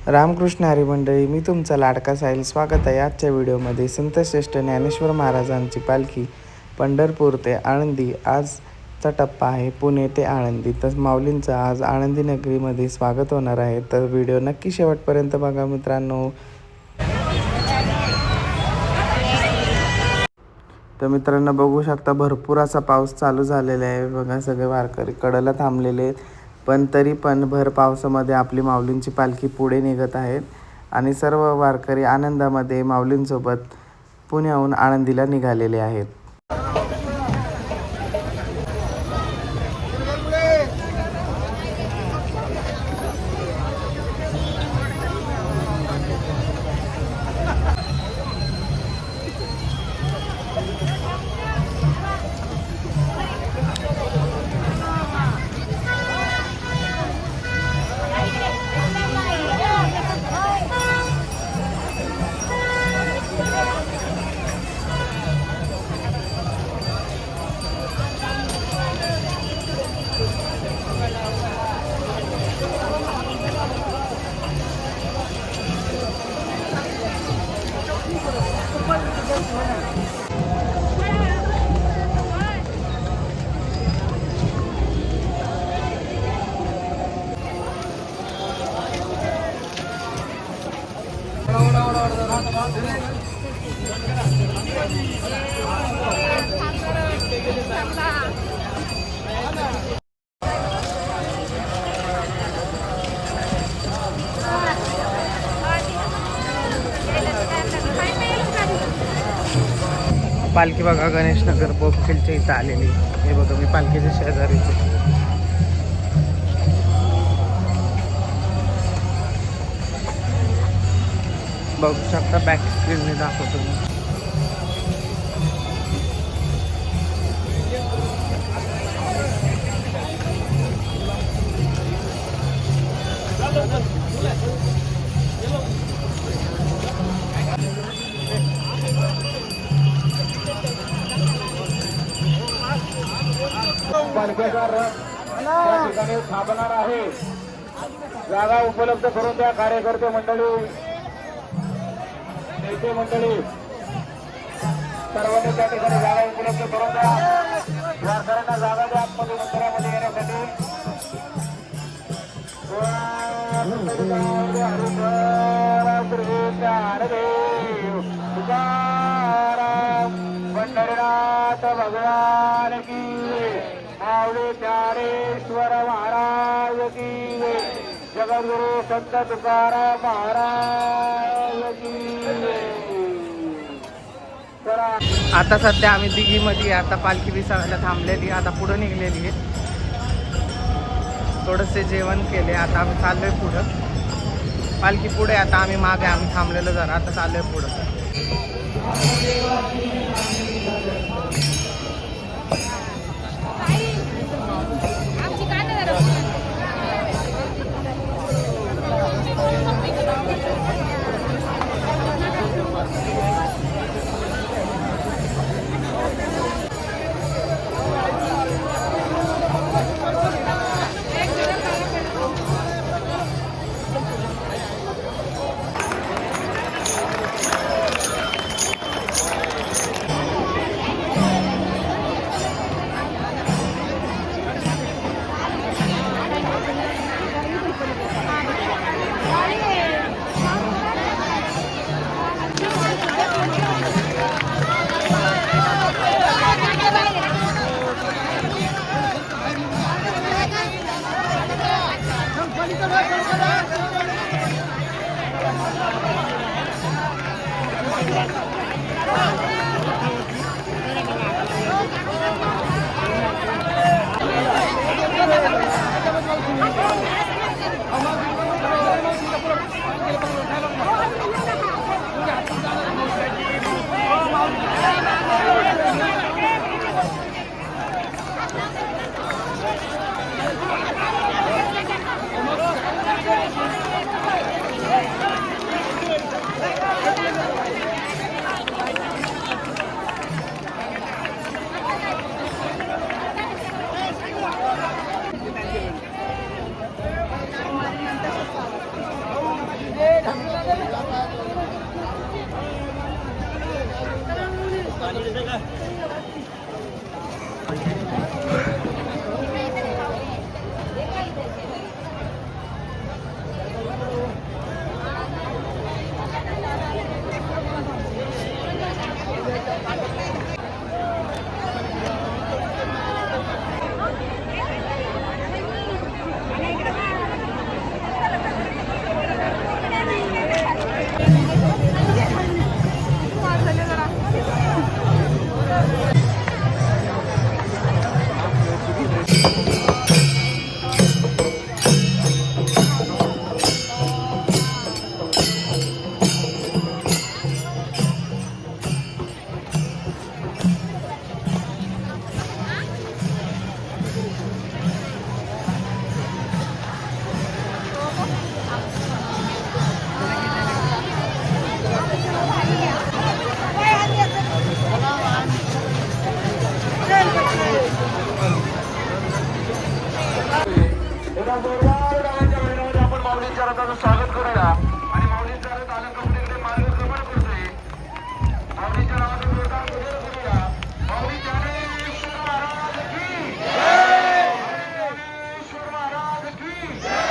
रामकृष्ण हरी मंडळी, मी तुमचा लाडका साहिल. स्वागत आहे आजच्या व्हिडिओमध्ये. संतश्रेष्ठ ज्ञानेश्वर महाराजांची पालखी पंढरपूर ते आळंदी आजचा टप्पा आहे पुणे ते आळंदी. तर माऊलींचं आज आळंदी नगरीमध्ये स्वागत होणार आहे. तर व्हिडिओ नक्की शेवटपर्यंत बघा मित्रांनो. तर मित्रांनो बघू शकता भरपूर असा पाऊस चालू झालेला आहे. बघा सगळे वारकरी कडेला थांबलेले आहेत, पण तरी पण भर पावसामध्ये आपली माऊलींची पालखी पुढे निघत आहेत आणि सर्व वारकरी आनंदामध्ये माऊलींसोबत पुण्याहून आळंदीला निघालेले आहेत. पालखी बघा गणेशनगर बोपखेलच्या इथं आलेली. हे बघा मी पालखीच्या शेजारी बघू शकता. बॅक स्क्रीनने दाखवतो मी. पालख्याचा रथ त्या ठिकाणी थांबणार आहे. जागा उपलब्ध करून द्या. कार्यकर्ते मंडळी, नेते मंडळी सर्वांनी त्या ठिकाणी जागा उपलब्ध करून द्या. वारकऱ्यांना जागा द्या आतमध्ये मंदिरामध्ये येण्यासाठी. पंढरीनाथ भगवान की, माऊली ज्ञानेश्वर महाराज की, जगद्गुरु संत तुकाराम महाराज की. आता सध्या आम्ही दिघीमध्ये आता पालखी विसाव्याला थांबलेली, आता पुढं निघलेली आहे. थोडंसे जेवण केले, आता आम्ही चाललोय पुढं. पालखी पुढे, आता आम्ही मागे, आम्ही थांबलेलो जरा, आता चाललोय पुढं. एका जोरदार गावाच्या महिन्यामध्ये आपण माऊलींच्या रथाचं स्वागत करूया आणि माऊलींचा रथ आलं कंपनीकडे मार्गक्रमण करतोय. माऊलींच्या नावाचं जोरदार गजर करूया. माऊली ज्ञानेश्वर महाराज की जय. ज्ञानेश्वर महाराज की जय.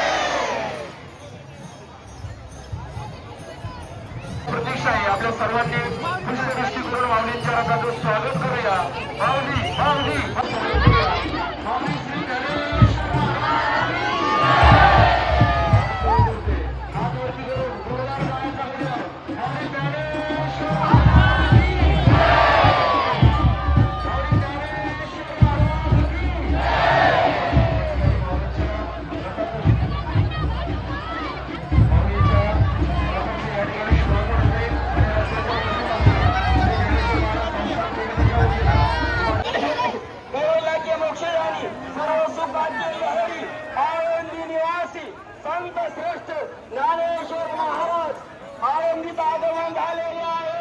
प्रतीक्षा आहे आपल्या सर्वांनी पुष्पवृष्टी करून माऊलींच्या रथाचं स्वागत करूया. माऊली माऊली माऊली श्री गणेश संत श्रेष्ठ ज्ञानेश्वर महाराज आळंदीत आगमन झालेले आहे.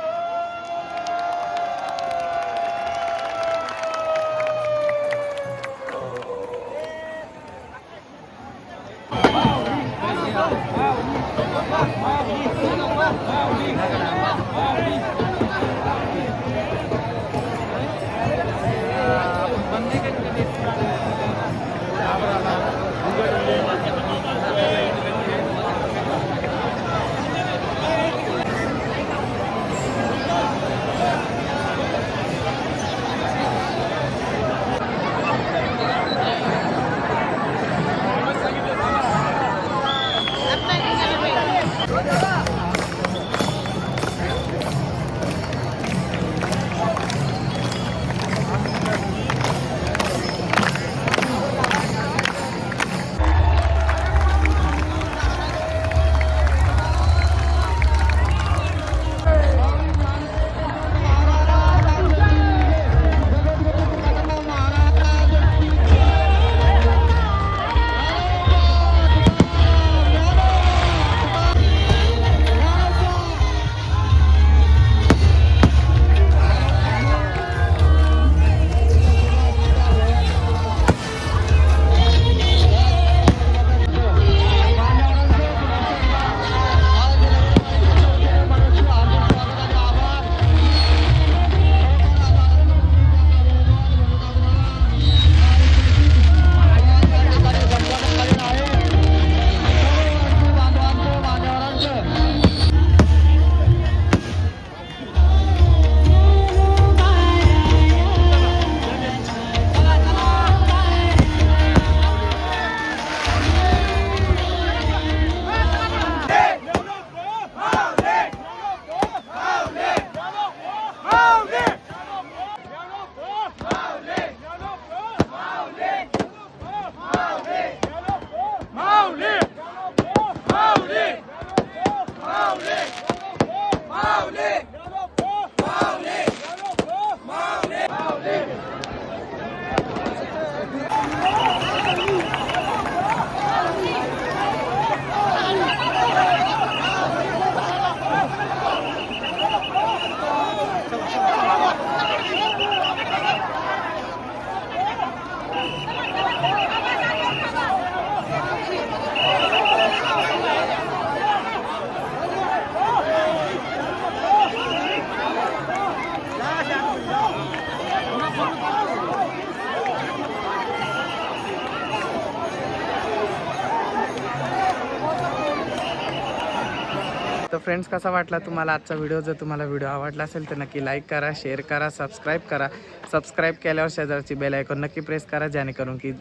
तर फ्रेंड्स, कसा वाटला तुम्हाला आजचा व्हिडिओ? जर तुम्हाला व्हिडिओ आवडला असेल तर नक्की लाईक करा, शेअर करा, सबस्क्राईब करा. सबस्क्राईब केल्यावर शेजारची बेल आयकॉन नक्की प्रेस करा, जेणेकरून की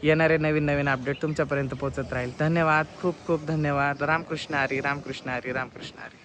येणारे नवीन अपडेट तुमच्यापर्यंत पोहोचत राहील. धन्यवाद, खूप खूप धन्यवाद. रामकृष्ण हरी, रामकृष्ण हरी, रामकृष्ण हरी.